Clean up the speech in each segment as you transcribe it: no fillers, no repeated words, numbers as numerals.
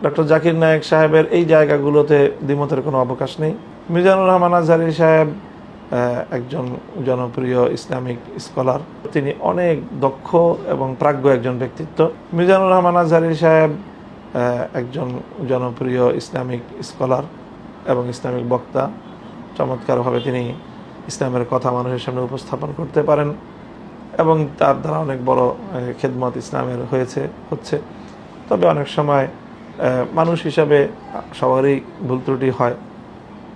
Doctor Zakir Naik সাহেবের এই জায়গাগুলোতে দ্বিমতের কোনো অবকাশ নেই। মিজানুর রহমান আজহারী সাহেব একজন জনপ্রিয় ইসলামিক স্কলার, তিনি অনেক দক্ষ এবং প্রাজ্ঞ একজন ব্যক্তিত্ব। মিজানুর রহমান আজহারী সাহেব একজন জনপ্রিয় ইসলামিক স্কলার এবং ইসলামিক বক্তা। চমৎকারভাবে তিনি ইসলামের কথা মানুষের সামনে উপস্থাপন করতে পারেন এবং তার দ্বারা অনেক বড় খেদমত ইসলামের হচ্ছে। তবে অনেক সময় মানুষ হিসাবে সবারই ভুল ত্রুটি হয়।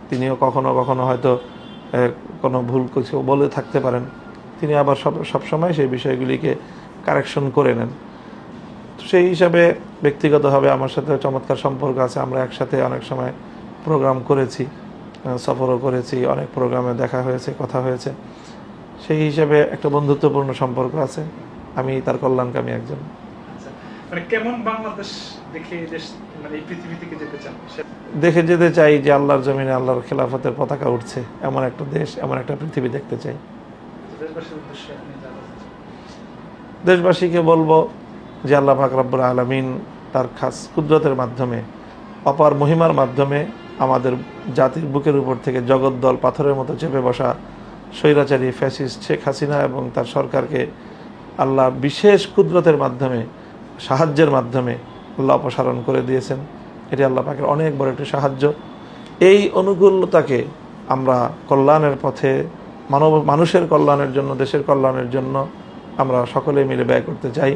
তিনিও কখনো কখনো হয়তো কোনো ভুল কিছু বলে থাকতে পারেন, তিনি আবার সবসময় সেই বিষয়গুলিকে কারেকশন করে নেন। সেই হিসাবে ব্যক্তিগতভাবে আমার সাথে চমৎকার সম্পর্ক আছে। আমরা একসাথে অনেক সময় প্রোগ্রাম করেছি, সফরও করেছি, অনেক প্রোগ্রামে দেখা হয়েছে, কথা হয়েছে। সেই হিসাবে একটা বন্ধুত্বপূর্ণ সম্পর্ক আছে। আমি তার কল্যাণকামী একজন। কেমন বাংলাদেশ দেখে যেতে চাই যে আল্লাহর জমিনে আল্লাহর খেলাফতের পতাকা উঠছে, এমন একটা দেশ, এমন একটা পৃথিবী দেখতে চাই। দেশবাসীকে বলবো যে আল্লাহ পাক রব্বুল আলামিন তার খাস কুদরতের মাধ্যমে, অপার মহিমার মাধ্যমে আমাদের জাতির বুকের উপর থেকে জগদ্দল পাথরের মতো চেপে বসা স্বৈরাচারী ফ্যাসিস্ট শেখ হাসিনা এবং তার সরকারকে আল্লাহ বিশেষ কুদরতের মাধ্যমে, সাহায্যের মাধ্যমে আল্লাহ অপসারণ করে দিয়েছেন। এটি আল্লাহ পাকের অনেক বড় একটি সাহায্য। এই অনুকূলতাকে আমরা কল্যাণের পথে, মানুষের কল্যাণের জন্য, দেশের কল্যাণের জন্য আমরা সকলে মিলে ব্যয় করতে চাই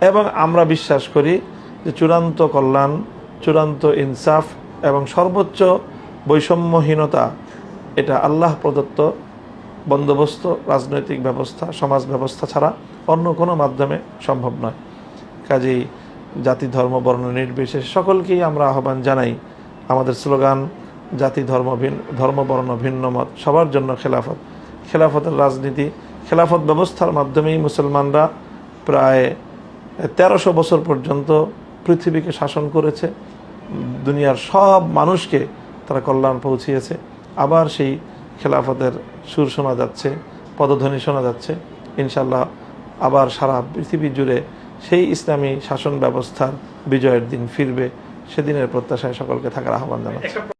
এবং আমরা বিশ্বাস করি যে চূড়ান্ত কল্যাণ, চূড়ান্ত ইনসাফ এবং সর্বোচ্চ বৈষম্যহীনতা এটা আল্লাহ প্রদত্ত বন্দোবস্ত, রাজনৈতিক ব্যবস্থা, সমাজ ব্যবস্থা ছাড়া অন্য কোনো মাধ্যমে সম্ভব নয়। কাজেই জাতি, ধর্ম, বর্ণ নির্বিশেষে সকলকেই আমরা আহ্বান জানাই। আমাদের স্লোগান জাতি, ধর্ম, বর্ণ, ভিন্ন মত, সবার জন্য খেলাফত। খেলাফতের রাজনীতি, খেলাফত ব্যবস্থার মাধ্যমেই মুসলমানরা প্রায় 1300 বছর পর্যন্ত পৃথিবীকে শাসন করেছে। দুনিয়ার সব মানুষকে তারা কল্যাণ পৌঁছিয়েছে। আবার সেই খেলাফতের সুর শোনা যাচ্ছে, পদধ্বনি শোনা যাচ্ছে। ইনশাল্লাহ আবার সারা পৃথিবী জুড়ে সেই ইসলামী শাসন ব্যবস্থার বিজয়ের দিন ফিরবে। সেদিনের প্রত্যাশায় সকলকে থাকার আহ্বান জানাচ্ছি।